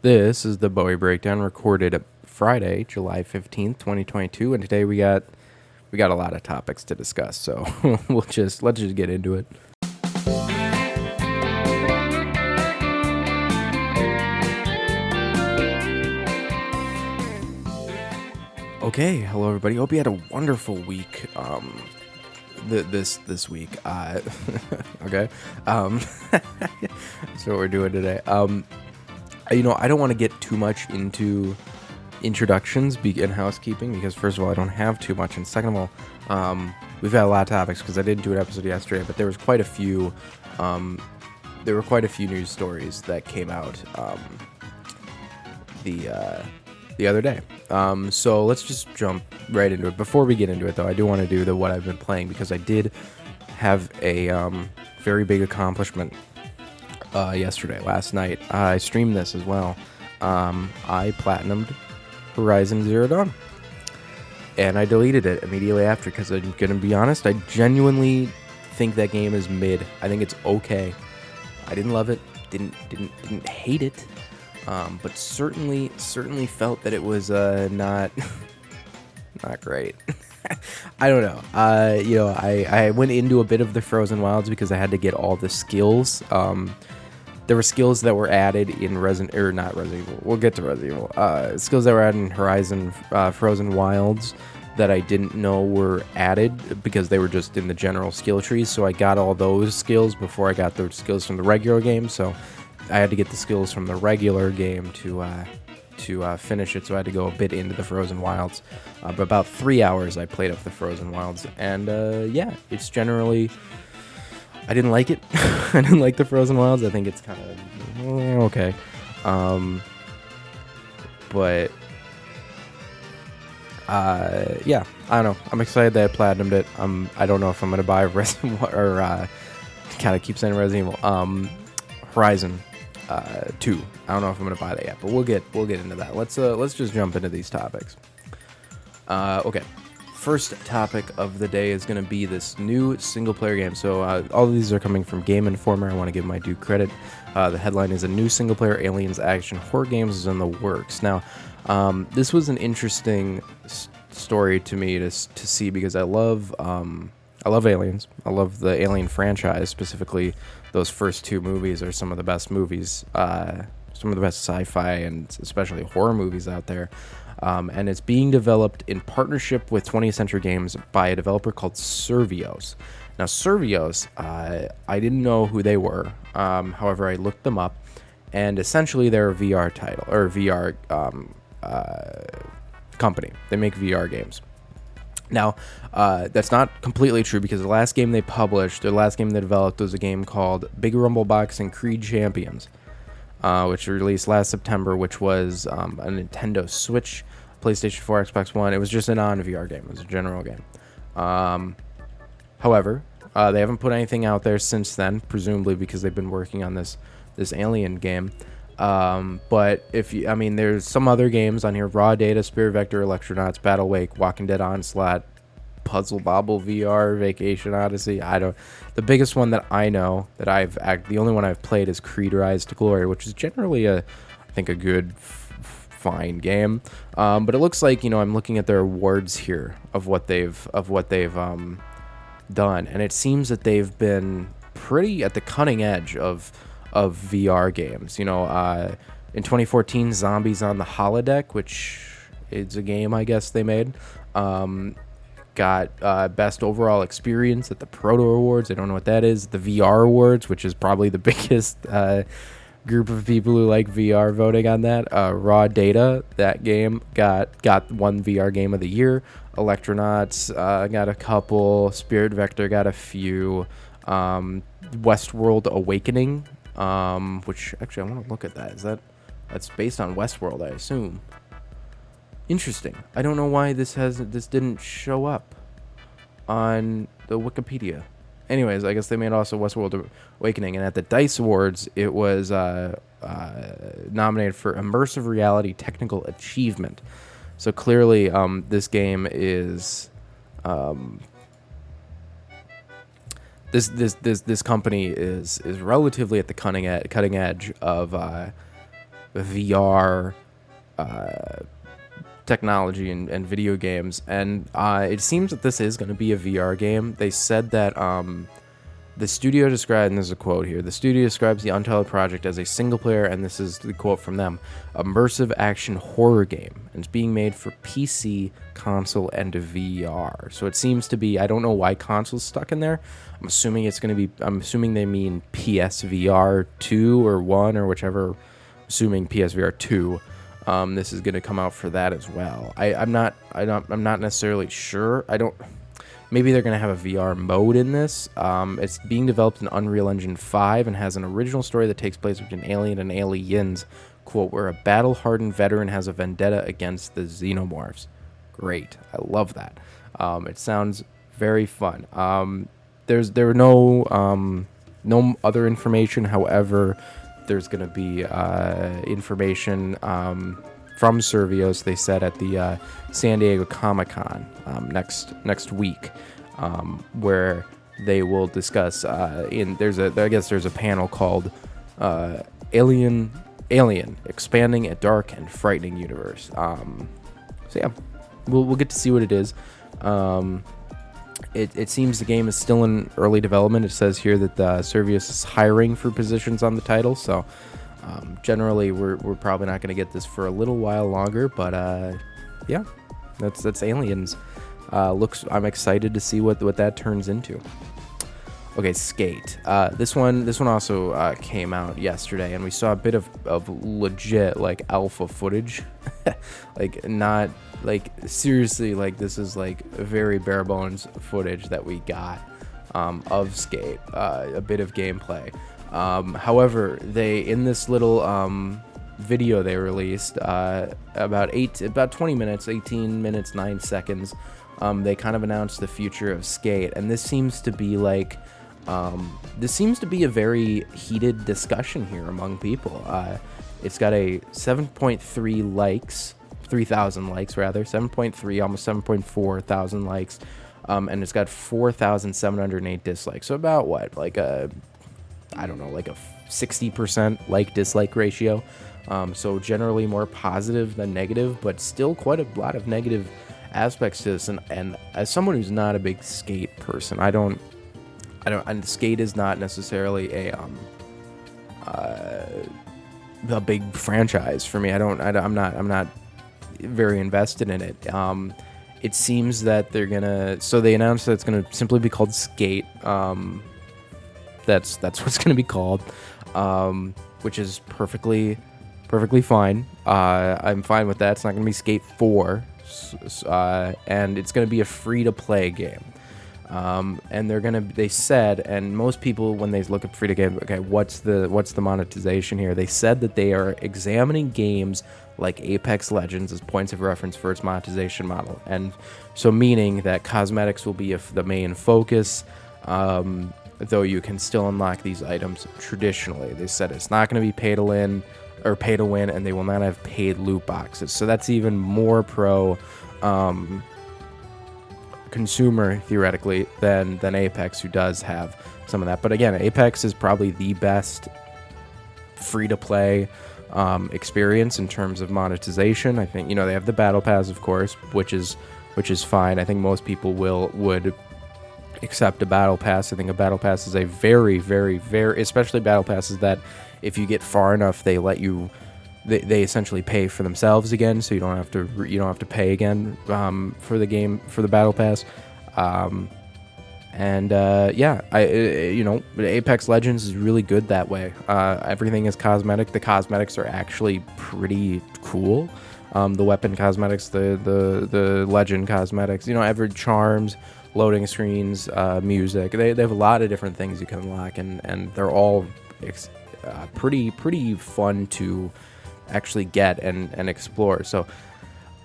This is the Buwwy Breakdown recorded Friday, July 15th, 2022, and today we got a lot of topics to discuss, so let's just get into it. Okay, hello everybody. Hope you had a wonderful week. This week. Okay. That's what we're doing today. I don't want to get too much into introductions and housekeeping because first of all, I don't have too much, and second of all, we've had a lot of topics because I didn't do an episode yesterday, but there was quite a few. There were quite a few news stories that came out the other day. So let's just jump right into it. Before we get into it, though, I do want to do what I've been playing because I did have a very big accomplishment yesterday, last night. I streamed this as well. I platinumed Horizon Zero Dawn, and I deleted it immediately after because I'm gonna be honest, I genuinely think that game is mid. I think it's okay. I didn't love it, didn't hate it, but certainly felt that it was not great. I don't know. I went into a bit of the Frozen Wilds because I had to get all the skills. There were skills that were added in not Resident Evil. We'll get to Resident Evil. Skills that were added in Horizon Frozen Wilds that I didn't know were added because they were just in the general skill trees. So I got all those skills before I got the skills from the regular game. So I had to get the skills from the regular game to finish it. So I had to go a bit into the Frozen Wilds. But about 3 hours I played up the Frozen Wilds, and it's generally. I didn't like it. I didn't like the Frozen Wilds. I think it's kind of okay. But I don't know. I'm excited that I platinumed it. I don't know if I'm gonna buy Resident Evil or kind of keep saying Resident Evil. Horizon 2. I don't know if I'm gonna buy that yet, but we'll get into that. Let's just jump into these topics. Okay. First topic of the day is going to be this new single-player game. So all of these are coming from Game Informer. I want to give my due credit. The headline is a new single-player aliens action horror games is in the works. Now, this was an interesting story to me to see because I love aliens. I love the Alien franchise. Specifically, those first two movies are some of the best movies, some of the best sci-fi and especially horror movies out there. And it's being developed in partnership with 20th Century Games by a developer called Survios. Now, Survios, I didn't know who they were. However, I looked them up, and essentially they're a VR title or VR company. They make VR games. Now, that's not completely true because the last game they developed was a game called Big Rumble Boxing Creed Champions. Which released last September, which was a Nintendo Switch, PlayStation 4, Xbox One. It was just a non-VR game. It was a general game. However, they haven't put anything out there since then, presumably because they've been working on this Alien game. But there's some other games on here: Raw Data, Spirit Vector, Electronauts, Battle Wake, Walking Dead Onslaught, Puzzle Bobble VR, Vacation Odyssey. The biggest one that I know that the only one I've played is Creed Rise to Glory, which is generally I think a good, fine game. But it looks like I'm looking at their awards here of what they've done, and it seems that they've been pretty at the cutting edge of VR games. In 2014, Zombies on the Holodeck, which is a game I guess they made. Got best overall experience at the Proto Awards. I don't know what that is. The VR Awards, which is probably the biggest group of people who like VR voting on that. Raw Data, that game got one VR Game of the Year. Electronauts got a couple. Spirit Vector got a few. Westworld Awakening, which actually I want to look at that. That's based on Westworld, I assume. Interesting. I don't know why this didn't show up on the Wikipedia. Anyways, I guess they made also Westworld Awakening, and at the DICE Awards, it was nominated for Immersive Reality Technical Achievement. So clearly, this game is this company is relatively at the cutting edge of VR technology and video games, and it seems that this is going to be a VR game. They said that the studio described, and there's a quote here, the studio describes the Untitled project as a single player, and this is the quote from them, immersive action horror game, and it's being made for PC, console, and VR. So it seems to be, I don't know why console's stuck in there. I'm assuming it's going to be, I'm assuming they mean PSVR 2 or 1 or whichever, assuming PSVR 2. This is going to come out for that as well. I'm not necessarily sure. Maybe they're going to have a VR mode in this. It's being developed in Unreal Engine 5 and has an original story that takes place between alien and aliens, quote, where a battle-hardened veteran has a vendetta against the xenomorphs. Great. I love that. It sounds very fun. There were no other information. However, there's going to be information from Survios, they said, at the San Diego Comic-Con next week, where they will discuss. There's a panel called Alien Expanding a Dark and Frightening Universe. So yeah, we'll get to see what it is. It seems the game is still in early development. It says here that Survios is hiring for positions on the title, so generally we're probably not going to get this for a little while longer, but yeah, that's Aliens. I'm excited to see what that turns into. Okay, Skate. This one also came out yesterday, and we saw a bit of legit like alpha footage. Like, not like, seriously, like, this is like very bare bones footage that we got of Skate, a bit of gameplay. However, they, in this little video they released, about 20 minutes, 18 minutes 9 seconds, they kind of announced the future of Skate, and this seems to be like a very heated discussion here among people. It's got a 7.3 likes, 3,000 likes rather, 7.3, almost 7.4 thousand likes, and it's got 4,708 dislikes. So about what, like a 60% like-dislike ratio. So generally more positive than negative, but still quite a lot of negative aspects to this. And as someone who's not a big Skate person, and Skate is not necessarily a big franchise for me. I'm not very invested in it. It seems that they announced that it's gonna simply be called Skate. That's what it's gonna be called, which is perfectly fine. I'm fine with that. It's not gonna be Skate 4, and it's gonna be a free-to-play game. And they said, and most people, when they look at free to game, okay, what's the monetization here? They said that they are examining games like Apex Legends as points of reference for its monetization model, and so meaning that cosmetics will be the main focus, though you can still unlock these items traditionally. They said it's not going to be pay to win, and they will not have paid loot boxes. So that's even more pro consumer, theoretically, than Apex, who does have some of that. But again, Apex is probably the best free-to-play experience in terms of monetization. I think, they have the battle pass, of course, which is fine. I think most people would accept a battle pass. I think a battle pass is a very, very, very, especially battle passes that if you get far enough, they let you. They essentially pay for themselves again, so you don't have to pay again for the game, for the battle pass. Apex Legends is really good that way. Everything is cosmetic. The cosmetics are actually pretty cool. The weapon cosmetics, the legend cosmetics, every charms, loading screens, music. They have a lot of different things you can unlock, and they're all pretty fun to actually get and explore. So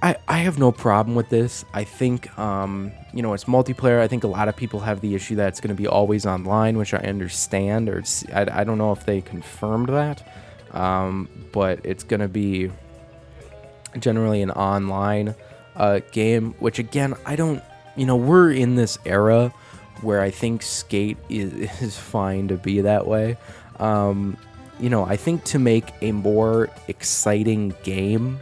I have no problem with this. I think it's multiplayer. I think a lot of people have the issue that it's going to be always online, which I understand, or I don't know if they confirmed that, but it's going to be generally an online game, which again, we're in this era where I think Skate is fine to be that way. I think to make a more exciting game,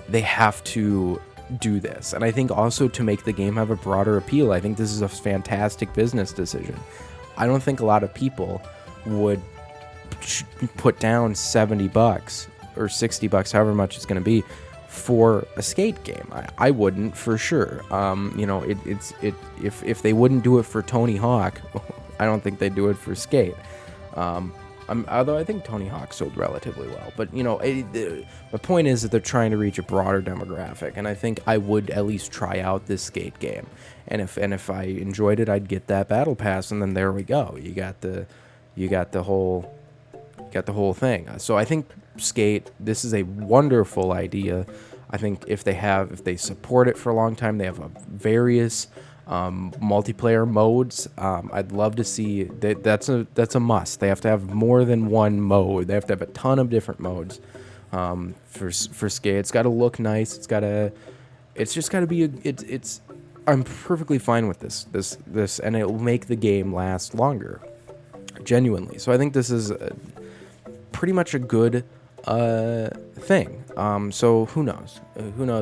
they have to do this. And I think also to make the game have a broader appeal, I think this is a fantastic business decision. I don't think a lot of people would put down $70 or $60, however much it's going to be, for a skate game. I wouldn't, for sure. If they wouldn't do it for Tony Hawk, I don't think they'd do it for skate. Although I think Tony Hawk sold relatively well. But, my point is that they're trying to reach a broader demographic, and I think I would at least try out this skate game. And if I enjoyed it, I'd get that battle pass, and then there we go. You got the whole thing. So I think skate, this is a wonderful idea. I think if they support it for a long time, they have various multiplayer modes. I'd love to see that. That's a must. They have to have more than one mode. They have to have a ton of different modes for skate. It's got to look nice. It's just got to be I'm perfectly fine with this, and it will make the game last longer, genuinely. So I think this is pretty much a good thing. So who knows?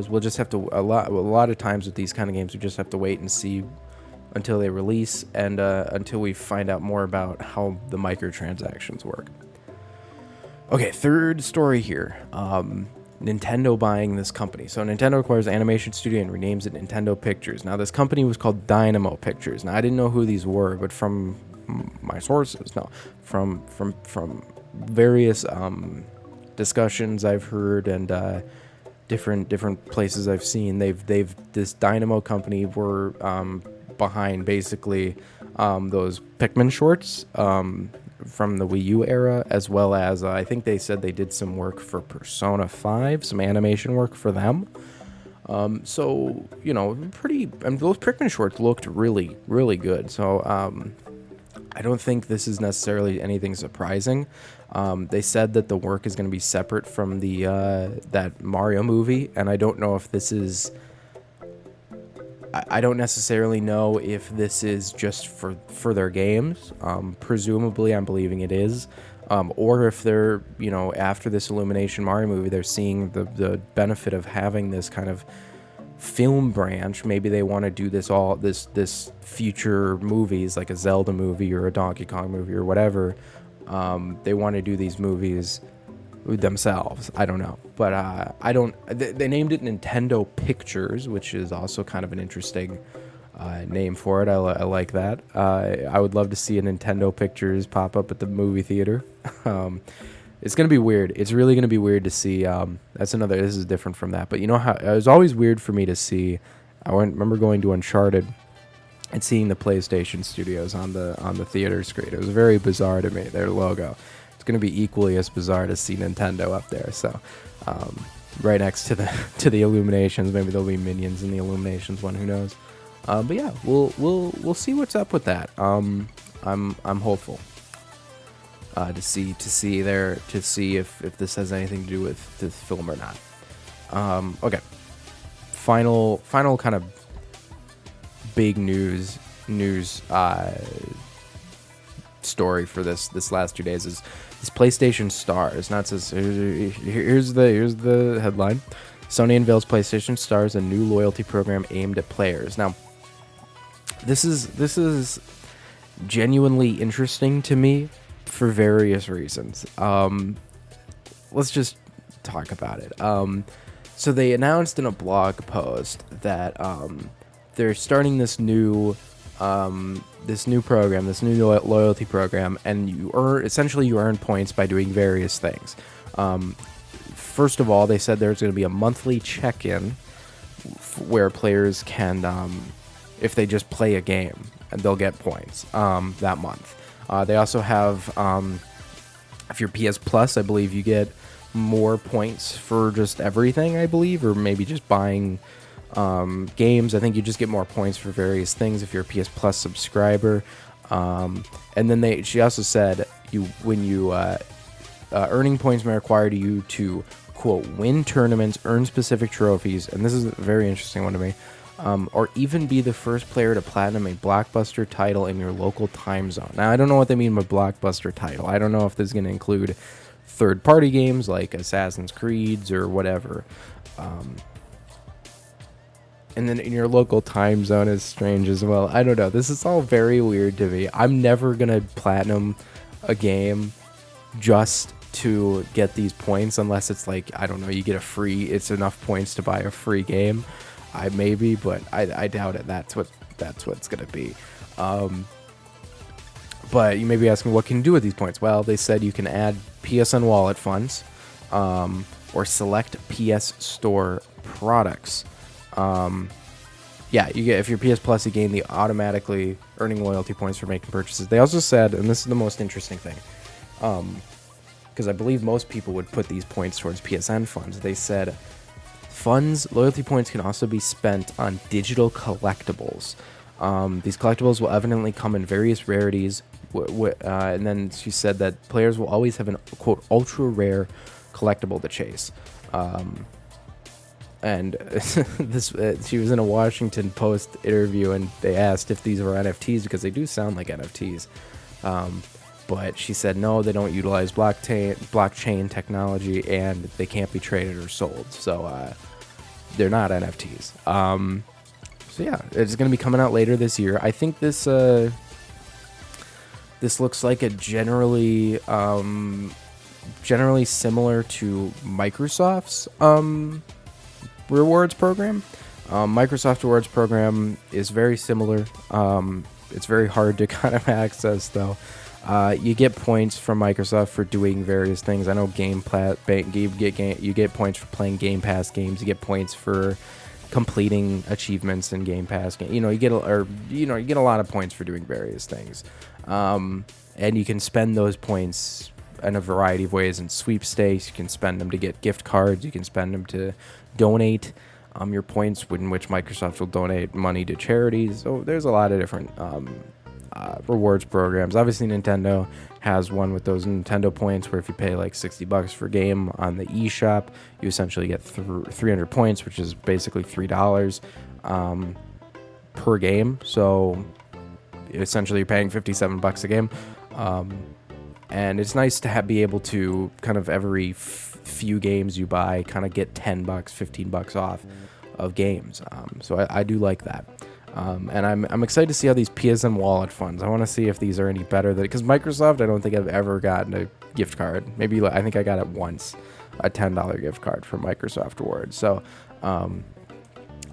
We'll just have to a lot of times with these kind of games, we just have to wait and see until they release, and until we find out more about how the microtransactions work. Okay, third story here. Nintendo buying this company. So Nintendo acquires animation studio and renames it Nintendo Pictures. Now this company was called Dynamo Pictures. Now I didn't know who these were, but from my sources, from various discussions I've heard and different places I've seen, this Dynamo company were behind basically those Pikmin shorts from the Wii U era, as well as I think they said they did some work for Persona 5, some animation work for them. So pretty. Those Pikmin shorts looked really, really good. So I don't think this is necessarily anything surprising. They said that the work is going to be separate from the that Mario movie, and I don't know if this is. I don't necessarily know if this is just for their games. Presumably, I'm believing it is. Or if they're, after this Illumination Mario movie, they're seeing the benefit of having this kind of film branch. Maybe they want to do this future movies, like a Zelda movie or a Donkey Kong movie or whatever. They want to do these movies themselves. I don't know, but they named it Nintendo Pictures, which is also kind of an interesting name for it. I like that. I would love to see a Nintendo Pictures pop up at the movie theater. It's gonna be weird. It's really gonna be weird to see. This is different from that, but how it was always weird for me to see. I remember going to Uncharted and seeing the PlayStation Studios on the theater screen. It was very bizarre to me, their logo. Going to be equally as bizarre to see Nintendo up there. So right next to the Illuminations. Maybe there'll be Minions in the Illuminations one, who knows. But yeah, we'll see what's up with that. I'm hopeful to see if this has anything to do with the film or not. Okay, final kind of big news story for this last 2 days is this PlayStation Stars. Now it says here's the headline: Sony unveils PlayStation Stars, a new loyalty program aimed at players. Now this is genuinely interesting to me for various reasons. Let's just talk about it. So they announced in a blog post that they're starting this new program, this new loyalty program, and you earn points by doing various things. First of all, they said there's going to be a monthly check-in where players can, if they just play a game, and they'll get points that month. They also have, if you're PS Plus, I believe you get more points for just everything, I believe, or maybe just buying games. I think you just get more points for various things if you're a PS Plus subscriber. And then she also said earning points may require you to, quote, win tournaments, earn specific trophies, and this is a very interesting one to me, or even be the first player to platinum a blockbuster title in your local time zone. Now, I don't know what they mean by blockbuster title. I don't know if this is going to include third-party games like Assassin's Creeds or whatever. And then in your local time zone is strange as well. I don't know. This is all very weird to me. I'm never going to platinum a game just to get these points unless it's like, I don't know, you get it's enough points to buy a free game. Maybe, but I doubt it. That's what's going to be. But you may be asking, what can you do with these points? Well, they said you can add PSN wallet funds or select PS Store products. Yeah, you get, if you're PS Plus, you gain the automatically earning loyalty points for making purchases. They also said, and this is the most interesting thing, because I believe most people would put these points towards PSN funds. They said loyalty points can also be spent on digital collectibles. These collectibles will evidently come in various rarities, and then she said that players will always have an, quote, ultra rare collectible to chase. And she was in a Washington Post interview, and they asked if these were NFTs because they do sound like NFTs. But she said no, they don't utilize blockchain technology, and they can't be traded or sold. So they're not NFTs. So yeah, it's going to be coming out later this year. I think this looks like a generally similar to Microsoft's rewards program. Microsoft rewards program is very similar. It's very hard to kind of access though. You get points from Microsoft for doing various things. I know you get points for playing Game Pass games. You get points for completing achievements in Game Pass. You get a lot of points for doing various things. And you can spend those points in a variety of ways in sweepstakes. You can spend them to get gift cards. You can spend them to donate your points, in which Microsoft will donate money to charities. So there's a lot of different rewards programs. Obviously, Nintendo has one with those Nintendo points where if you pay like $60 for a game on the eShop, you essentially get 300 points, which is basically $3 per game. So essentially, you're paying $57 a game. And it's nice to be able to kind of every few games you buy kind of get $10, $15 off of games. So I do like that. And I'm excited to see how these PSN wallet funds, I want to see if these are any better than, because Microsoft, I don't think I've ever gotten a gift card. Maybe I think I got it once, a $10 gift card from Microsoft Rewards. So I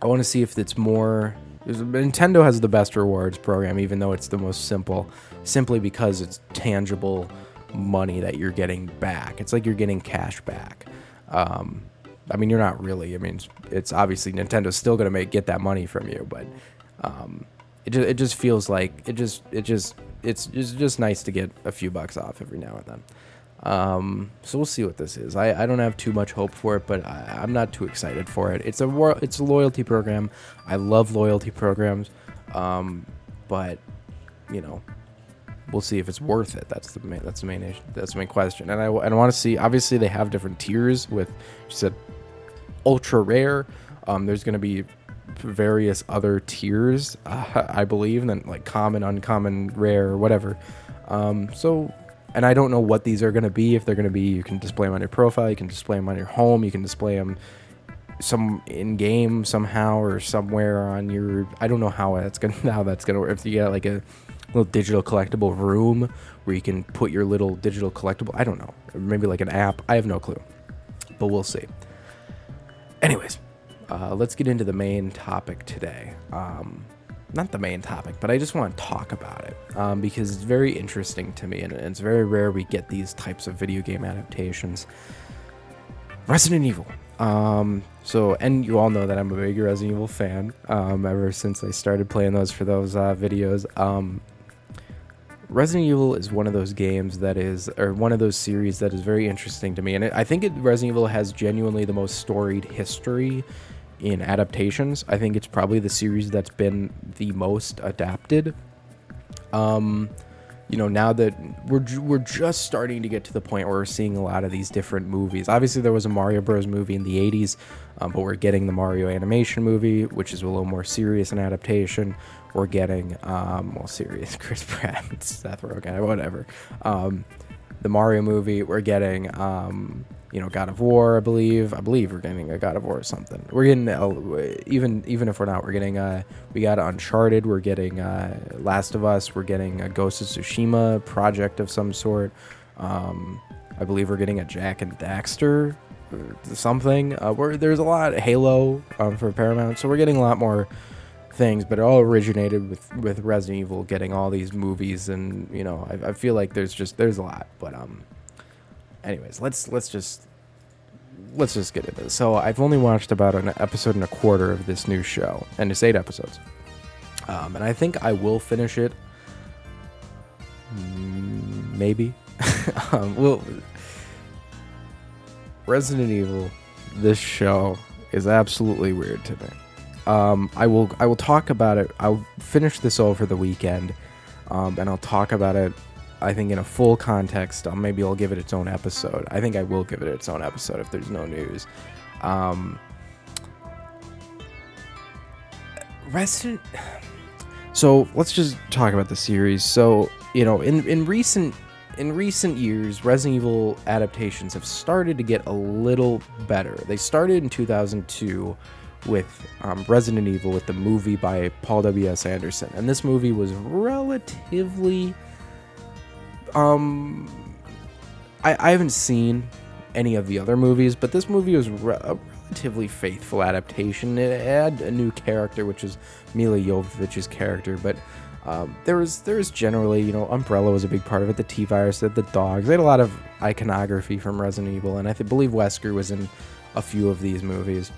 want to see if it's more. Nintendo has the best rewards program, even though it's the most simple, simply because it's tangible money that you're getting back. It's like you're getting cash back. I mean, you're not really. I mean, it's obviously Nintendo's still going to get that money from you, but it just feels like it's just nice to get a few bucks off every now and then. So we'll see what this is. I don't have too much hope for it, but I'm not too excited for it. It's a loyalty program. I love loyalty programs, but we'll see if it's worth it. That's the main question. And I want to see. Obviously, they have different tiers with, she said, ultra rare. There's going to be various other tiers, I believe, and then like common, uncommon, rare, or whatever. And I don't know what these are going to be. If they're going to be, you can display them on your profile, you can display them on your home, you can display them some in game somehow or somewhere on your. I don't know how that's gonna work. If you get like a little digital collectible room where you can put your little digital collectible. I don't know. Maybe like an app. I have no clue, but we'll see. Anyways, let's get into the main topic today. Not the main topic, but I just want to talk about it because it's very interesting to me, and it's very rare we get these types of video game adaptations. Resident Evil. And you all know that I'm a big Resident Evil fan ever since I started playing those for those videos. Resident Evil is one of those games one of those series that is very interesting to me, and I think Resident Evil has genuinely the most storied history in adaptations. I think it's probably the series that's been the most adapted. now that we're just starting to get to the point where we're seeing a lot of these different movies. Obviously, there was a Mario Bros. Movie in the 80s, but we're getting the Mario animation movie, which is a little more serious in adaptation. We're getting, serious, Chris Pratt, Seth Rogen, whatever. The Mario movie, we're getting, God of War, I believe we're getting a God of War or something. We're getting, even if we're not, we're getting, we got Uncharted, we're getting Last of Us, we're getting a Ghost of Tsushima project of some sort. I believe we're getting a Jack and Daxter something. There's a lot, Halo for Paramount, so we're getting a lot more things, but it all originated with Resident Evil getting all these movies, and I feel like there's a lot, but anyways, let's just get into this. So I've only watched about an episode and a quarter of this new show, and it's 8 episodes, and I think I will finish it, maybe. Resident Evil, this show is absolutely weird to me. I will talk about it. I'll finish this over the weekend, and I'll talk about it, I think, in a full context. Maybe I'll give it its own episode. I think I will give it its own episode if there's no news. So let's just talk about the series. So, in recent years, Resident Evil adaptations have started to get a little better. They started in 2002 with Resident Evil, with the movie by Paul W.S. Anderson, and this movie was relatively I haven't seen any of the other movies, but this movie was a relatively faithful adaptation. It had a new character, which is Mila Jovovich's character, but there was generally, Umbrella was a big part of it. The T-Virus, the dogs, they had a lot of iconography from Resident Evil, and I believe Wesker was in a few of these movies.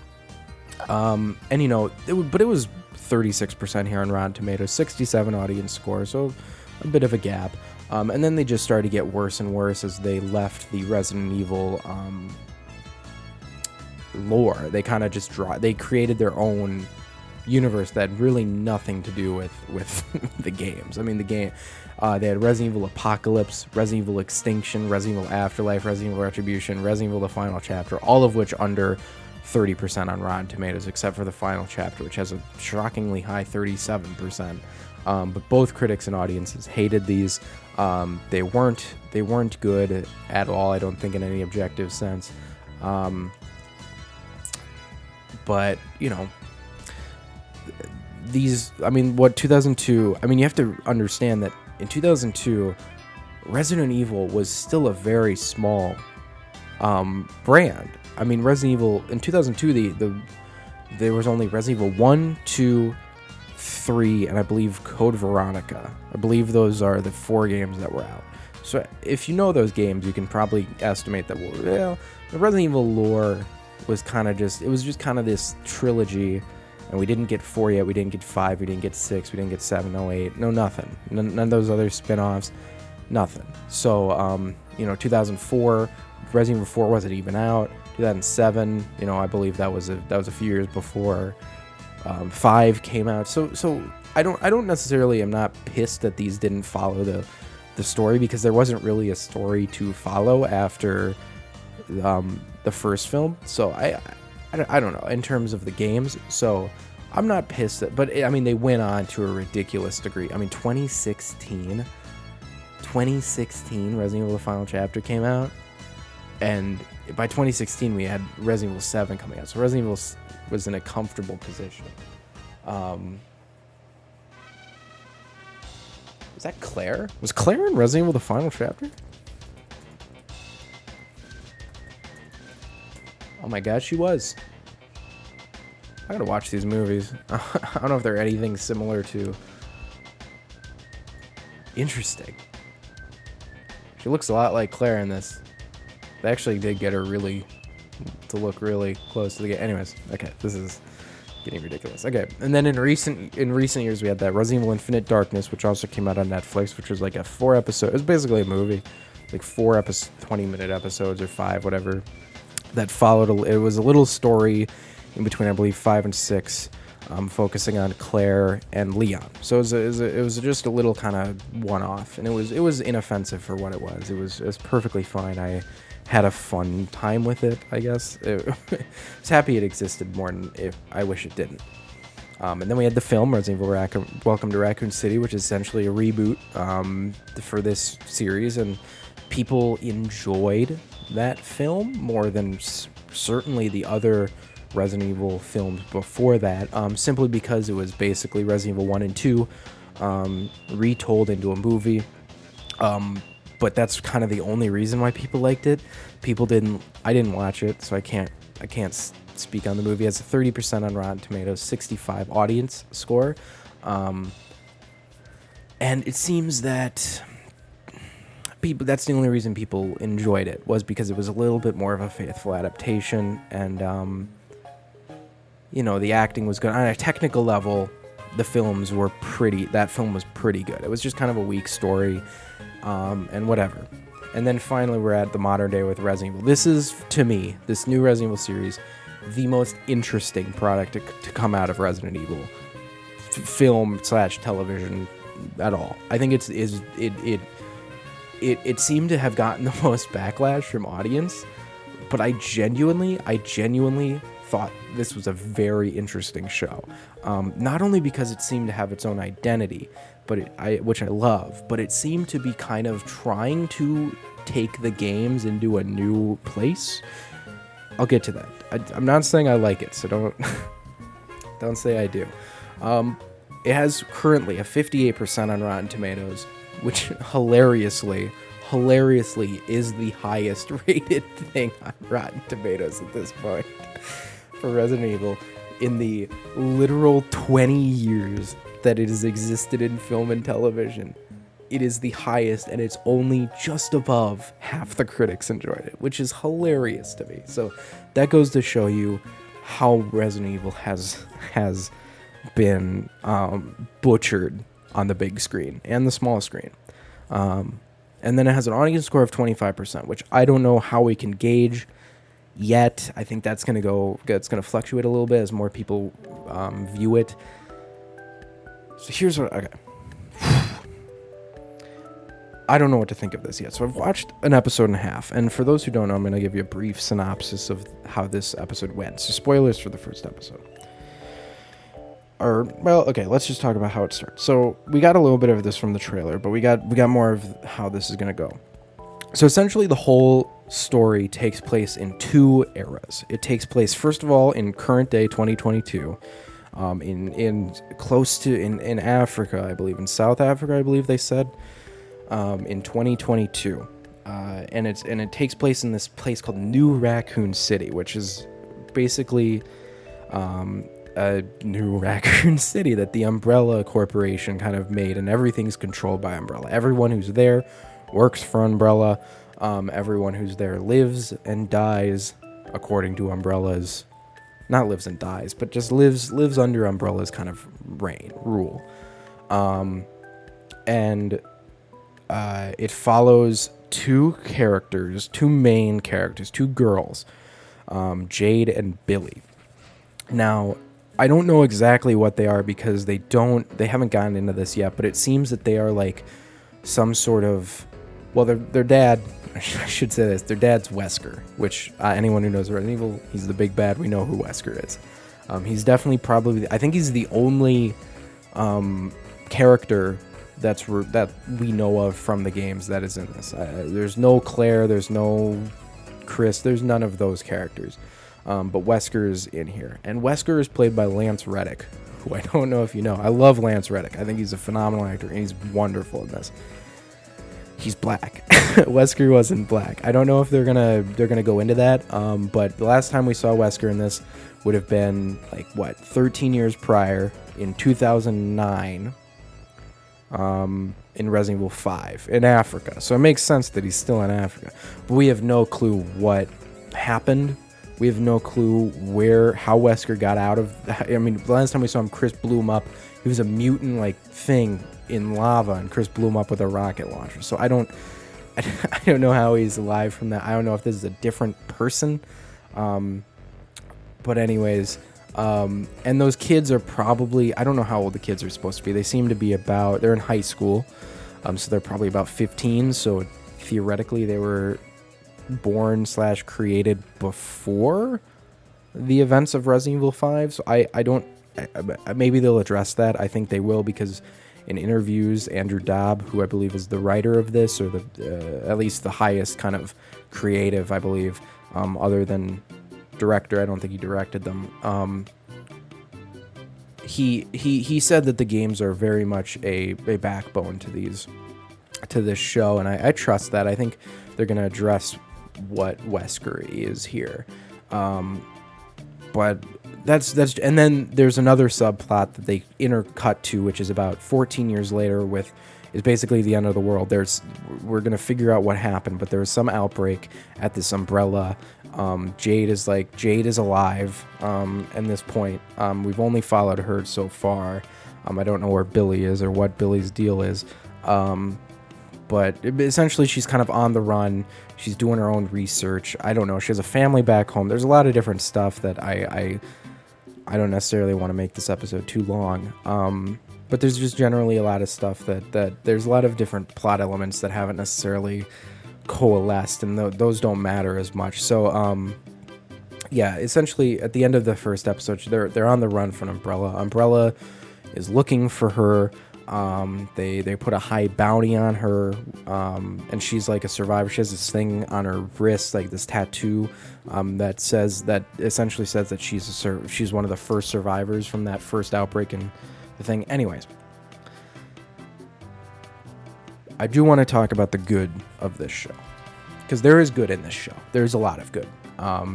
And it was 36% here on Rotten Tomatoes, 67 audience score, so a bit of a gap. And then they just started to get worse and worse as they left the Resident Evil lore. They kind of just they created their own universe that had really nothing to do with the games. I mean, they had Resident Evil Apocalypse, Resident Evil Extinction, Resident Evil Afterlife, Resident Evil Retribution, Resident Evil The Final Chapter, all of which under 30% on Rotten Tomatoes, except for The Final Chapter, which has a shockingly high 37%. But both critics and audiences hated these. They weren't good at all, I don't think, in any objective sense. But, these, 2002, you have to understand that in 2002, Resident Evil was still a very small brand. Resident Evil, in 2002, there was only Resident Evil 1, 2, 3, and I believe Code Veronica. I believe those are the 4 games that were out. So if you know those games, you can probably estimate that, the Resident Evil lore was kind of just this trilogy, and we didn't get 4 yet, we didn't get 5, we didn't get 6, we didn't get 7, no 8, no nothing. None of those other spin-offs, nothing. So, 2004, Resident Evil 4 wasn't even out. 2007, I believe that was a few years before 5 came out. So I don't necessarily, I'm not pissed that these didn't follow the story, because there wasn't really a story to follow after the first film. So I don't know in terms of the games. So I'm not pissed but they went on to a ridiculous degree. 2016 Resident Evil The Final Chapter came out, and by 2016 we had Resident Evil 7 coming out. So Resident Evil was in a comfortable position. Was that Claire? Was Claire in Resident Evil The Final Chapter? Oh my god, she was. I gotta watch these movies. I don't know if they're anything similar to... Interesting. She looks a lot like Claire in this. They actually did get her to look really close to the game. Anyways, okay, this is getting ridiculous. Okay, and then in recent years we had that Resident Evil Infinite Darkness, which also came out on Netflix, which was like a 4-episode. It was basically a movie, like 4 20-minute episodes or 5, whatever. That followed. It was a little story in between, I believe, 5 and 6. focusing on Claire and Leon. So it was just a little kind of one-off, and it was inoffensive for what it was. It was perfectly fine. I had a fun time with it, I guess. I was happy it existed more than if I wish it didn't. And then we had the film, Resident Evil Welcome to Raccoon City, which is essentially a reboot for this series, and people enjoyed that film more than certainly the other Resident Evil films before that, simply because it was basically Resident Evil 1 and 2 retold into a movie. But that's kind of the only reason why people liked it. I didn't watch it, so I can't speak on the movie. It has a 30% on Rotten Tomatoes, 65 audience score. And it seems that that's the only reason people enjoyed it, was because it was a little bit more of a faithful adaptation, and the acting was good. On a technical level, that film was pretty good. It was just kind of a weak story, and whatever. And then finally we're at the modern day with Resident Evil. This is, to me, this new Resident Evil series, the most interesting product to come out of Resident Evil film / television at all. I think it seemed to have gotten the most backlash from audience, but I genuinely thought this was a very interesting show. Not only because it seemed to have its own identity, which I love, but it seemed to be kind of trying to take the games into a new place. I'll get to that. I'm not saying I like it, so don't say I do. It has currently a 58% on Rotten Tomatoes, which hilariously is the highest rated thing on Rotten Tomatoes at this point for Resident Evil in the literal 20 years that it has existed in film and television. It is the highest, and it's only just above half the critics enjoyed it, which is hilarious to me. So that goes to show you how Resident Evil has been butchered on the big screen and the small screen. And then it has an audience score of 25%, which I don't know how we can gauge yet. I think that's going to fluctuate a little bit as more people view it. So here's what, okay. I don't know what to think of this yet. So I've watched an episode and a half, and for those who don't know, I'm going to give you a brief synopsis of how this episode went. So spoilers for the first episode. Let's just talk about how it starts. So we got a little bit of this from the trailer, but we got more of how this is going to go. So essentially the whole story takes place in two eras. It takes place, first of all, in current day 2022, in Africa, I believe, in South Africa, I believe they said, in 2022. And it takes place in this place called New Raccoon City, which is basically a new Raccoon City that the Umbrella Corporation kind of made, and everything's controlled by Umbrella. Everyone who's there works for Umbrella. Everyone who's there lives and dies according to Umbrella's, not lives and dies, but just lives under Umbrella's kind of rule. And it follows two main characters, two girls, Jade and Billy. Now, I don't know exactly what they are because they haven't gotten into this yet, but it seems that they are like some sort of, well, their dad, I should say this, their dad's Wesker, which anyone who knows Resident Evil, he's the big bad, we know who Wesker is. He's definitely I think he's the only character that we know of from the games that is in this. There's no Claire, there's no Chris, there's none of those characters. But Wesker is in here. And Wesker is played by Lance Reddick, who I don't know if you know. I love Lance Reddick. I think he's a phenomenal actor, and he's wonderful in this. He's black. Wesker wasn't black. I don't know if they're gonna go into that. But the last time we saw Wesker in this would have been 13 years prior, in 2009. In Resident Evil 5 in Africa. So it makes sense that he's still in Africa. But we have no clue what happened. We have no clue how Wesker got out of. I mean, the last time we saw him, Chris blew him up. He was a mutant thing in lava, and Chris blew him up with a rocket launcher. So I don't know how he's alive from that. I don't know if this is a different person. But anyways, And those kids are probably, I don't know how old the kids are supposed to be. They seem to be they're in high school. So they're probably about 15. So theoretically they were born/created before the events of Resident Evil 5. So I don't, maybe they'll address that. I think they will, because in interviews, Andrew Dabb, who I believe is the writer of this, or at least the highest kind of creative, I believe, other than director. I don't think he directed them. He said that the games are very much a backbone to this show, and I trust that. I think they're going to address what Wesker is here. But that's and then there's another subplot that they intercut to, which is about 14 years later, is basically the end of the world. We're gonna figure out what happened, but there was some outbreak at this umbrella. Jade is alive. At this point, we've only followed her so far. I don't know where Billy is or what Billy's deal is. But essentially she's kind of on the run. She's doing her own research. I don't know. She has a family back home. There's a lot of different stuff that I don't necessarily want to make this episode too long. But there's just generally a lot of stuff that there's a lot of different plot elements that haven't necessarily coalesced, and those don't matter as much. So, yeah, essentially at the end of the first episode, they're on the run from Umbrella. Umbrella is looking for her. They put a high bounty on her, and she's like a survivor. She has this thing on her wrist, like this tattoo, that essentially says that she's one of the first survivors from that first outbreak and the thing. Anyways, I do want to talk about the good of this show, because there is good in this show. There's a lot of good.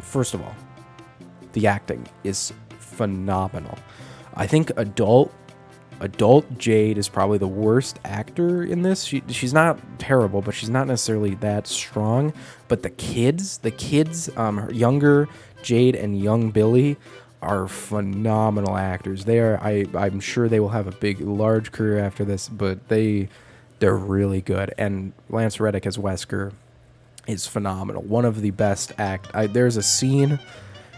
First of all, the acting is phenomenal. I think adult Jade is probably the worst actor in this. She's not terrible, but she's not necessarily that strong. But the kids, younger Jade and young Billy are phenomenal actors. I'm sure they will have a large career after this, but they're really good. And Lance Reddick as Wesker is phenomenal. One of the best there's a scene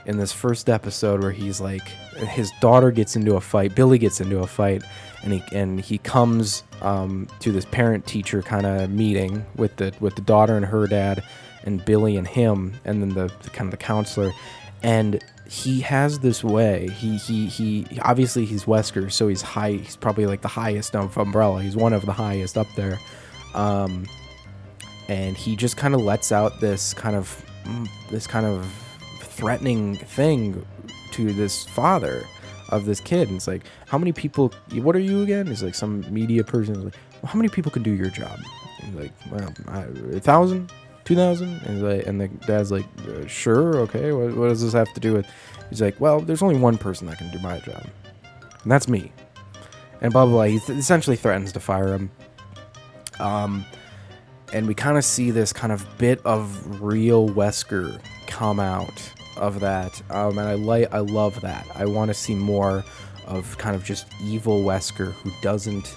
in this first episode where he's like, his daughter gets into a fight, Billy gets into a fight, and he comes to this parent-teacher kind of meeting with the daughter and her dad, and Billy and him, and then the kind of the counselor, and he has this way. He obviously he's Wesker, so he's high. He's probably like the highest of Umbrella. He's one of the highest up there, and he just kind of lets out this kind of threatening thing to this father of this kid, and it's like, how many people, what are you again? He's like some media person. He's like, well, how many people can do your job? He's like, well, 1,000, 2,000, and the dad's like, sure, okay, what does this have to do with? He's like, well, there's only one person that can do my job, and that's me. And blah blah blah. He essentially threatens to fire him. And we kind of see this kind of bit of real Wesker come out of that, and I love that. I want to see more of kind of just evil Wesker who doesn't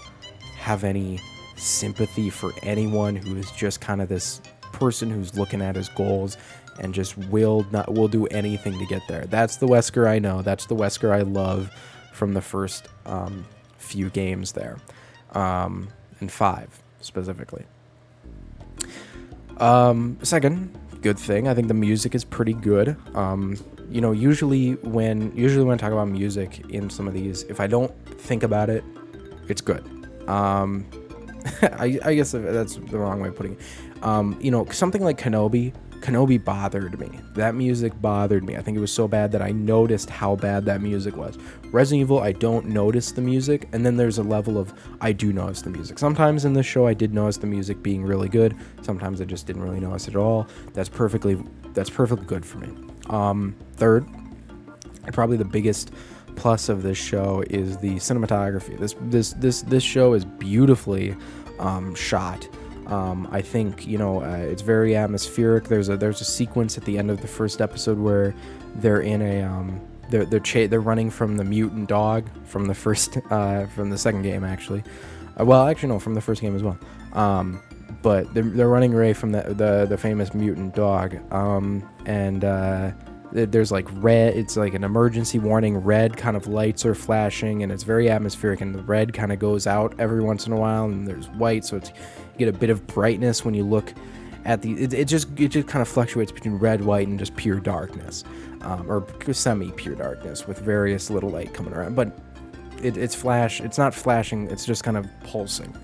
have any sympathy for anyone, who is just kind of this person who's looking at his goals and just will do anything to get there. That's the Wesker I know. That's the Wesker I love from the first few games there, and 5 specifically. Second good thing, I think the music is pretty good. Usually when I talk about music in some of these, if I don't think about it, it's good. I guess that's the wrong way of putting it. Something like Kenobi bothered me. That music bothered me. I think it was so bad that I noticed how bad that music was. Resident Evil, I don't notice the music, and then there's a level of I do notice the music. Sometimes in this show I did notice the music being really good. Sometimes I just didn't really notice it at all. That's perfectly good for me. Third, and probably the biggest plus of this show is the cinematography. This show is beautifully shot. I think it's very atmospheric. There's a sequence at the end of the first episode where they're in they're running from the mutant dog from the second game actually. From the first game as well. But they're running away from the famous mutant dog. And there's like red, it's like an emergency warning, red kind of lights are flashing, and it's very atmospheric, and the red kind of goes out every once in a while, and there's white, so it's, you get a bit of brightness when you look at it just kind of fluctuates between red, white, and just pure darkness, or semi-pure darkness with various little light coming around, but it's not flashing, it's just kind of pulsing.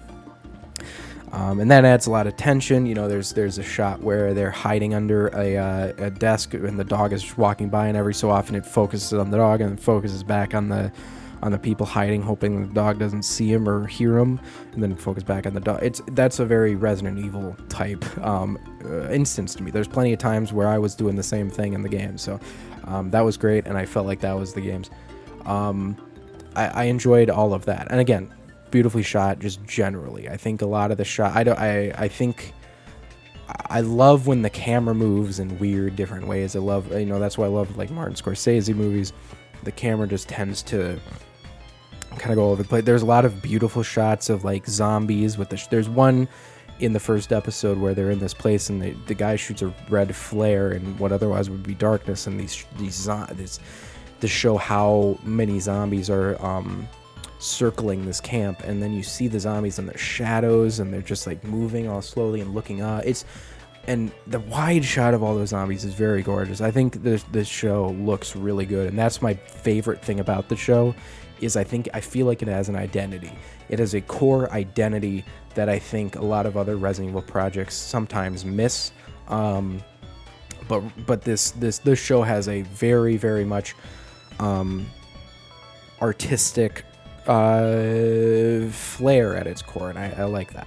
And that adds a lot of tension. There's a shot where they're hiding under a desk, and the dog is just walking by, and every so often it focuses on the dog and then focuses back on the people hiding, hoping the dog doesn't see him or hear him, and then focus back on the dog. That's a very Resident Evil type instance to me. There's plenty of times where I was doing the same thing in the game, so that was great, and I felt like that was the game's. I enjoyed all of that, and again, beautifully shot. Just generally, I think a lot of the shot, I think I love when the camera moves in weird different ways. I love, that's why I love like Martin Scorsese movies. The camera just tends to kind of go over the place. There's a lot of beautiful shots of like zombies with there's one in the first episode where they're in this place, and the guy shoots a red flare in what otherwise would be darkness, and these to show how many zombies are circling this camp, and then you see the zombies in their shadows, and they're just like moving all slowly and looking up. And the wide shot of all those zombies is very gorgeous. I think this show looks really good, and that's my favorite thing about the show, is I feel like it has an identity. It has a core identity that I think a lot of other Resident Evil projects sometimes miss. But this show has a very, very much artistic flair at its core, and I like that.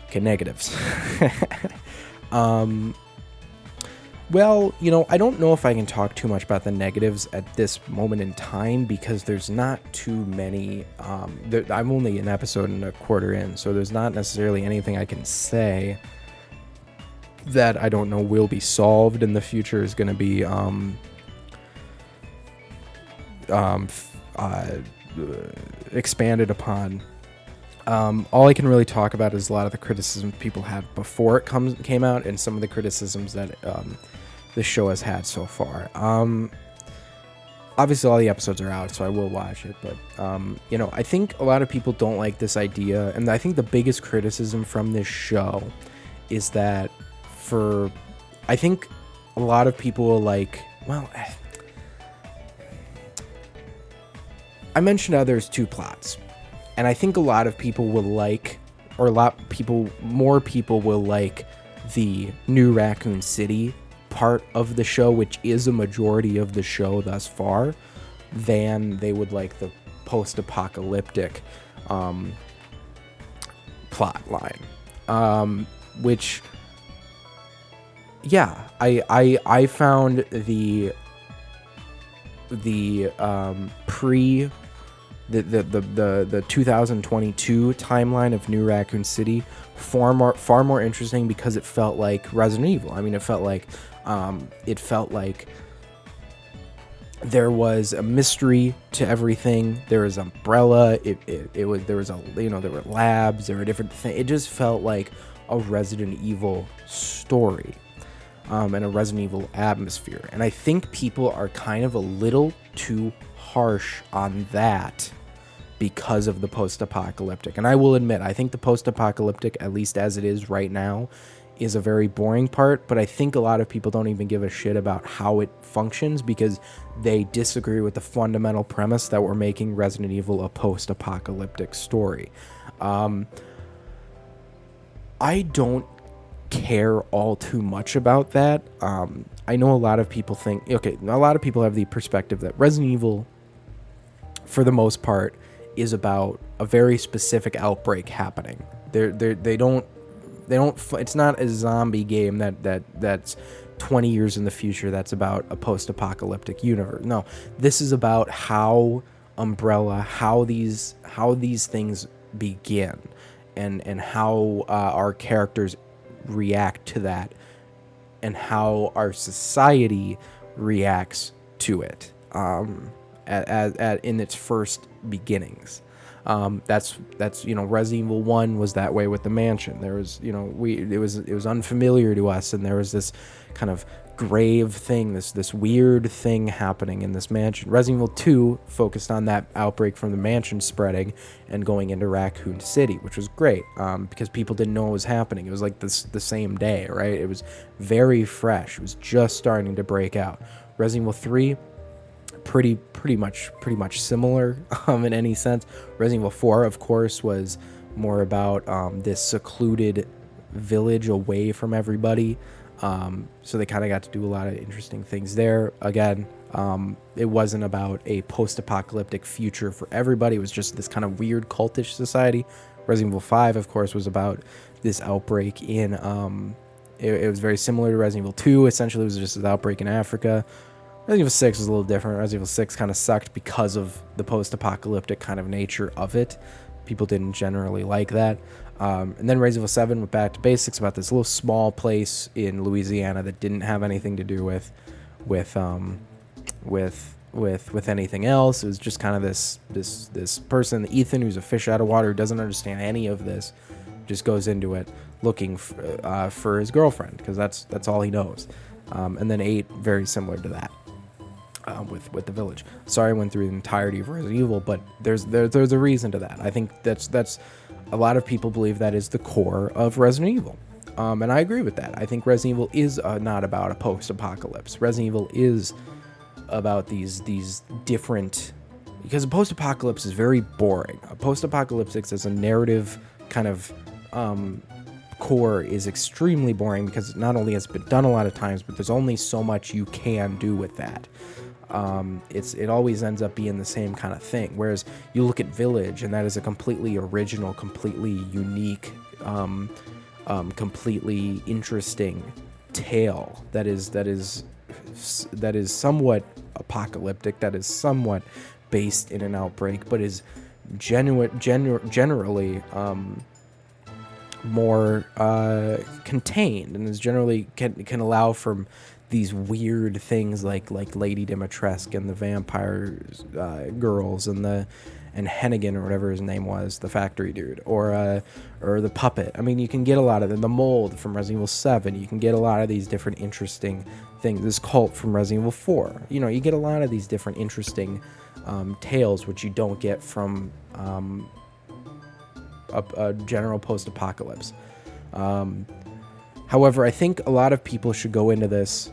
Okay, negatives. Well, I don't know if I can talk too much about the negatives at this moment in time, because there's not too many. I'm only an episode and a quarter in, so there's not necessarily anything I can say that I don't know will be solved in the future, is going to be expanded upon. All I can really talk about is a lot of the criticisms people had before it came out, and some of the criticisms that this show has had so far. Obviously all the episodes are out, so I will watch it, but I think a lot of people don't like this idea, and I think the biggest criticism from this show is that I think a lot of people will like, well, I mentioned how there's two plots, and I think a lot of people will like, or more people will like the New Raccoon City part of the show, which is a majority of the show thus far, than they would like the post-apocalyptic plot line. Which, yeah, I found the 2022 timeline of New Raccoon City far more interesting, because it felt like Resident Evil. I mean, it felt like there was a mystery to everything. There was Umbrella. There were labs. There were different things. It just felt like a Resident Evil story, and a Resident Evil atmosphere. And I think people are kind of a little too harsh on that because of the post-apocalyptic. And I will admit, I think the post-apocalyptic, at least as it is right now, is a very boring part, but I think a lot of people don't even give a shit about how it functions, because they disagree with the fundamental premise that we're making Resident Evil a post-apocalyptic story. I don't care all too much about that. I know a lot of people think, a lot of people have the perspective that Resident Evil, for the most part, is about a very specific outbreak happening. They don't. It's not a zombie game that's 20 years in the future. That's about a post-apocalyptic universe. No, this is about how Umbrella, how these things begin, and how our characters react to that, and how our society reacts to it in its first beginnings. That's Resident Evil 1 was that way with the mansion. There was it was unfamiliar to us, and there was this kind of grave thing, this weird thing happening in this mansion. Resident Evil 2 focused on that outbreak from the mansion spreading and going into Raccoon City, which was great, because people didn't know what was happening. It was like the same day, right? It was very fresh. It was just starting to break out. Resident Evil 3, pretty much similar in any sense. Resident Evil 4, of course, was more about this secluded village away from everybody. So they kind of got to do a lot of interesting things there. Again, it wasn't about a post-apocalyptic future for everybody. It was just this kind of weird cultish society. Resident Evil 5, of course, was about this outbreak in... it was very similar to Resident Evil 2. Essentially, it was just an outbreak in Africa. Resident Evil 6 was a little different. Resident Evil 6 kind of sucked because of the post-apocalyptic kind of nature of it. People didn't generally like that. And then Resident Evil 7 went back to basics about this little small place in Louisiana that didn't have anything to do with anything else. It was just kind of this person, Ethan, who's a fish out of water, who doesn't understand any of this, just goes into it looking for his girlfriend, because that's all he knows. And then 8, very similar to that. With the village. Sorry I went through the entirety of Resident Evil, but there's a reason to that. I think that's a lot of people believe that is the core of Resident Evil, and I agree with that. I think Resident Evil is not about a post-apocalypse. Resident Evil is about these different, because a post-apocalypse is very boring. A post-apocalyptic as a narrative kind of core is extremely boring, because not only has it been done a lot of times, but there's only so much you can do with that. It always ends up being the same kind of thing. Whereas you look at Village, and that is a completely original, completely unique, completely interesting tale that is somewhat apocalyptic, that is somewhat based in an outbreak, but is generally more contained, and is generally can allow from these weird things like Lady Dimitrescu and the vampire girls and Hennigan, or whatever his name was, the factory dude, or the puppet. I mean, you can get a lot of them. The mold from Resident Evil 7. You can get a lot of these different interesting things. This cult from Resident Evil 4. You get a lot of these different interesting tales, which you don't get from a general post-apocalypse. However, I think a lot of people should go into this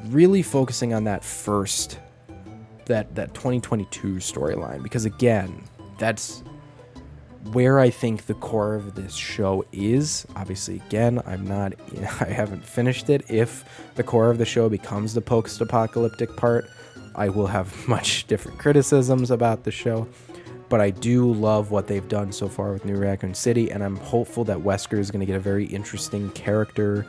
really focusing on that 2022 storyline, because again, that's where I think the core of this show is. Obviously, again, I haven't finished it. If the core of the show becomes the post-apocalyptic part, I will have much different criticisms about the show. But I do love what they've done so far with New Raccoon City, and I'm hopeful that Wesker is going to get a very interesting character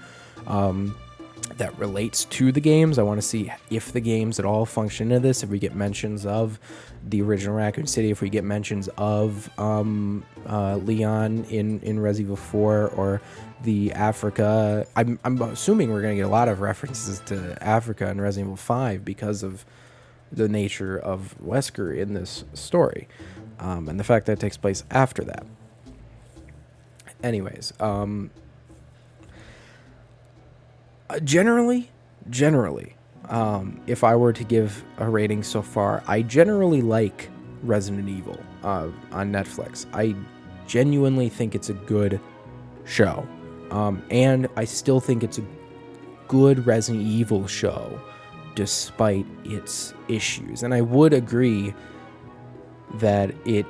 that relates to the games. I want to see if the games at all function into this, if we get mentions of the original Raccoon City, if we get mentions of Leon in Resident Evil 4, or the Africa. I'm assuming we're going to get a lot of references to Africa in Resident Evil 5 because of the nature of Wesker in this story. And the fact that it takes place after that. Anyways, generally, if I were to give a rating so far, I generally like Resident Evil on Netflix. I genuinely think it's a good show. And I still think it's a good Resident Evil show, despite its issues. And I would agree that it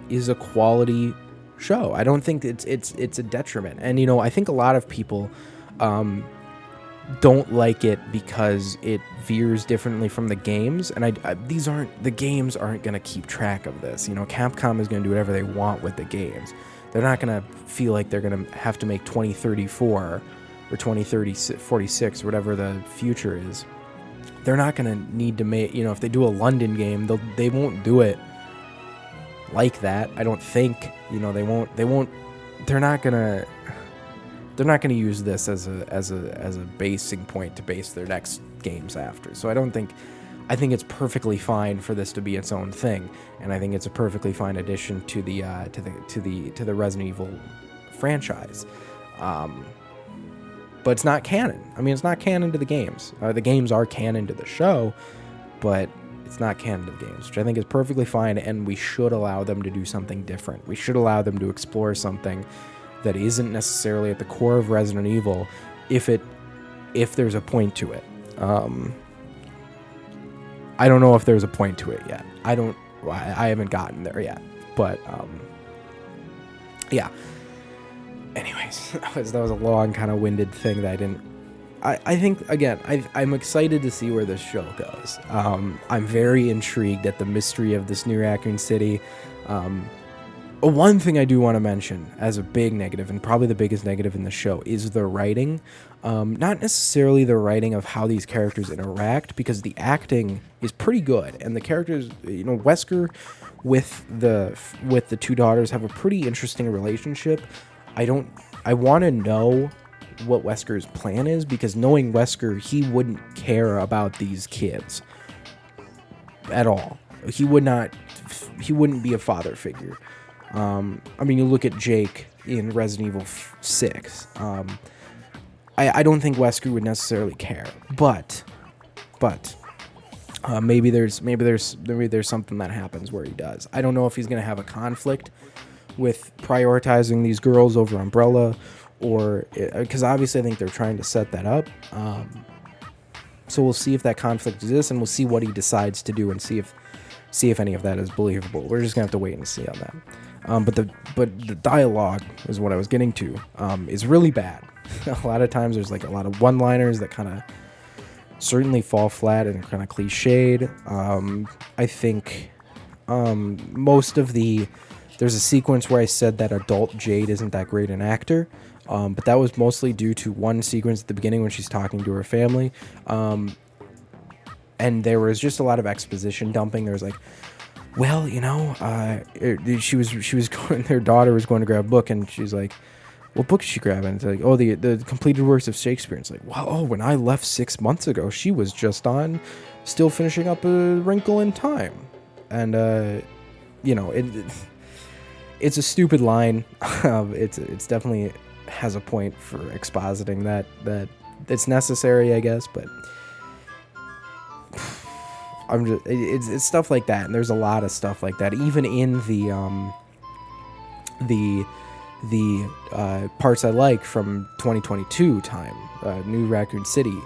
is a quality show. I don't think it's a detriment. And I think a lot of people don't like it because it veers differently from the games. And the games aren't going to keep track of this. Capcom is going to do whatever they want with the games. They're not going to feel like they're going to have to make 2034 or 2046, whatever the future is. They're not going to need to make, if they do a London game, they won't do it like that. I don't think, they're not going to use this as a basing point to base their next games after. So I think it's perfectly fine for this to be its own thing. And I think it's a perfectly fine addition to the Resident Evil franchise. but it's not canon. I mean, it's not canon to the games. The games are canon to the show, but it's not canon to the games, which I think is perfectly fine, and we should allow them to do something different. We should allow them to explore something that isn't necessarily at the core of Resident Evil, if there's a point to it. I don't know if there's a point to it yet. I haven't gotten there yet, but yeah. Anyways, that was a long, kind of winded thing that I think, again, I'm excited to see where this show goes. I'm very intrigued at the mystery of this new Raccoon City. One thing I do want to mention as a big negative, and probably the biggest negative in the show, is the writing. Not necessarily the writing of how these characters interact, because the acting is pretty good, and the characters, Wesker with the two daughters have a pretty interesting relationship. I want to know what Wesker's plan is, because knowing Wesker, he wouldn't care about these kids at all. He wouldn't be a father figure. I mean, you look at Jake in Resident Evil 6. I don't think Wesker would necessarily care, but maybe there's something that happens where he does. I don't know if he's gonna have a conflict with prioritizing these girls over Umbrella, or because obviously I think they're trying to set that up. So we'll see if that conflict exists, and we'll see what he decides to do, and see if any of that is believable. We're just gonna have to wait and see on that. But the dialogue is what I was getting to. Is really bad. A lot of times there's like a lot of one-liners that kind of certainly fall flat and are kind of cliched. I think there's a sequence where I said that adult Jade isn't that great an actor, but that was mostly due to one sequence at the beginning when she's talking to her family, and there was just a lot of exposition dumping. There was like, well, she was going, their daughter was going to grab a book, and she's like, what book is she grabbing? It's like, oh, the completed works of Shakespeare. It's like, wow, when I left 6 months ago, she was just still finishing up A Wrinkle in Time. And, it's a stupid line. It's definitely has a point for expositing that it's necessary, I guess, but it's stuff like that, and there's a lot of stuff like that, even in the parts I like from 2022 time, New Raccoon City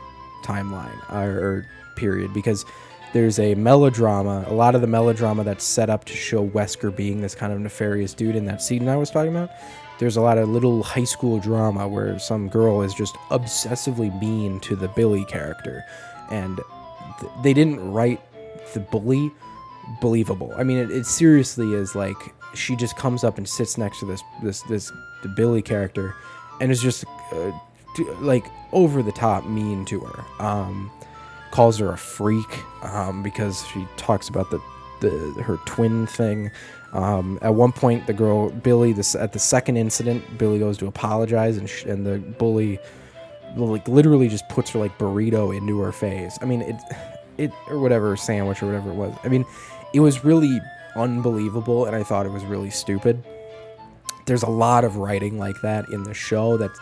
timeline or period, because there's a melodrama, a lot of the melodrama that's set up to show Wesker being this kind of nefarious dude in that scene I was talking about. There's a lot of little high school drama where some girl is just obsessively mean to the Billy character, and they didn't write the bully believable. I mean, it seriously is like she just comes up and sits next to the Billy character and is just like over the top mean to her. Calls her a freak because she talks about her twin thing. At one point, the girl Billy, at the second incident, Billy goes to apologize, and the bully like literally just puts her like burrito into her face. I mean, it or whatever, sandwich or whatever it was. I mean, it was really unbelievable, and I thought it was really stupid. There's a lot of writing like that in the show. That's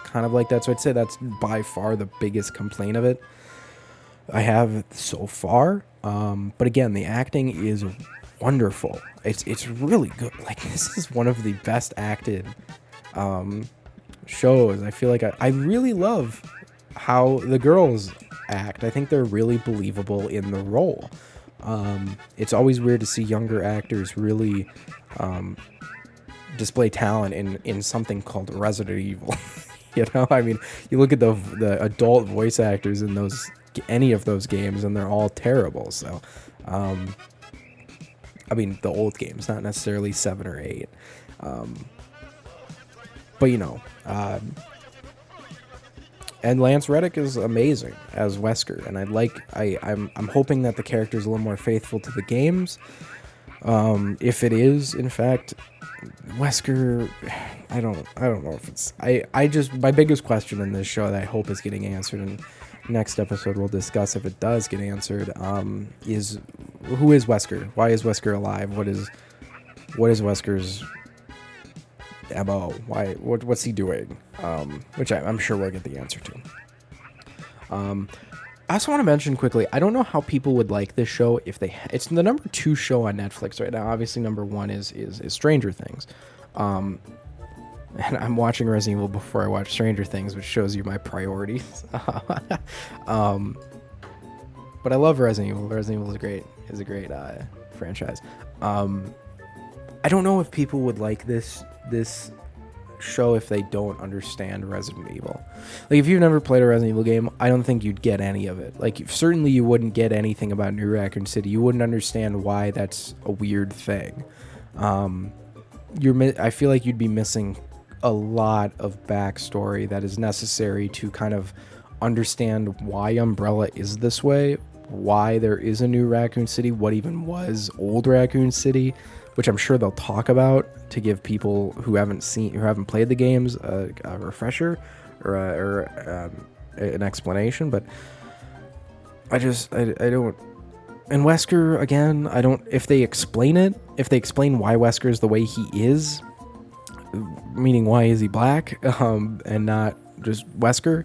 kind of like that. So I'd say that's by far the biggest complaint of it I have so far. But again, the acting is wonderful. It's really good. Like, this is one of the best acted shows. I feel like I really love how the girls act. I think they're really believable in the role. It's always weird to see younger actors really display talent in something called Resident Evil. I mean, you look at the adult voice actors in any of those games, and they're all terrible. So, I mean, the old games, not necessarily 7 or 8. But and Lance Reddick is amazing as Wesker, and I'm hoping that the character is a little more faithful to the games. If it is, in fact, Wesker, I don't know if it's. I just, my biggest question in this show that I hope is getting answered, and next episode we'll discuss if it does get answered, is who is Wesker? Why is Wesker alive? What is Wesker's MO? What's he doing? Which I'm sure we'll get the answer to. I also want to mention quickly, I don't know how people would like this show if it's the number 2 show on Netflix right now. Obviously, number 1 is Stranger Things. And I'm watching Resident Evil before I watch Stranger Things, which shows you my priorities. But I love Resident Evil. Resident Evil is a great franchise. I don't know if people would like this show if they don't understand Resident Evil. Like, if you've never played a Resident Evil game, I don't think you'd get any of it. Like, certainly you wouldn't get anything about New Raccoon City. You wouldn't understand why that's a weird thing. I feel like you'd be missing a lot of backstory that is necessary to kind of understand why Umbrella is this way, why there is a new Raccoon City, what even was old Raccoon City, which I'm sure they'll talk about to give people who haven't played the games a refresher or an explanation. But I don't. And Wesker, again, I don't. If they explain why Wesker is the way he is, meaning why is he black, and not just Wesker,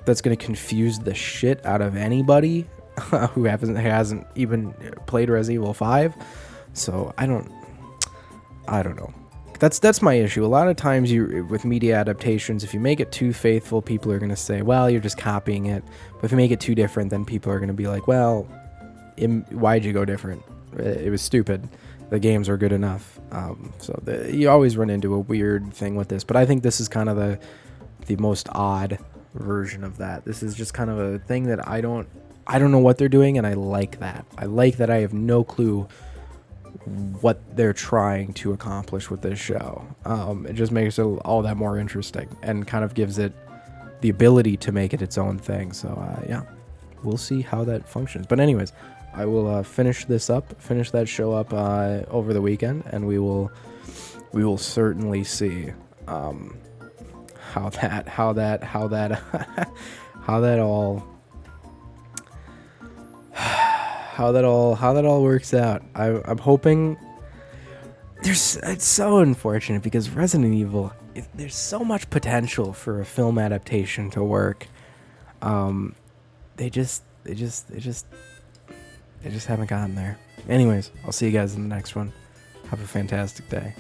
that's going to confuse the shit out of anybody who hasn't even played Resident Evil 5. So I don't know. That's my issue. A lot of times with media adaptations, if you make it too faithful, people are going to say, well, you're just copying it. But if you make it too different, then people are going to be like, well, why'd you go different? It was stupid. The games are good enough. You always run into a weird thing with this. But I think this is kind of the most odd version of that. This is just kind of a thing that I don't know what they're doing, and I like that. I like that I have no clue what they're trying to accomplish with this show. It just makes it all that more interesting and kind of gives it the ability to make it its own thing. So yeah, we'll see how that functions. But anyways, I will finish that show up over the weekend, and we will certainly see how that all works out. I'm hoping. It's so unfortunate because Resident Evil, there's so much potential for a film adaptation to work. They just haven't gotten there. Anyways, I'll see you guys in the next one. Have a fantastic day.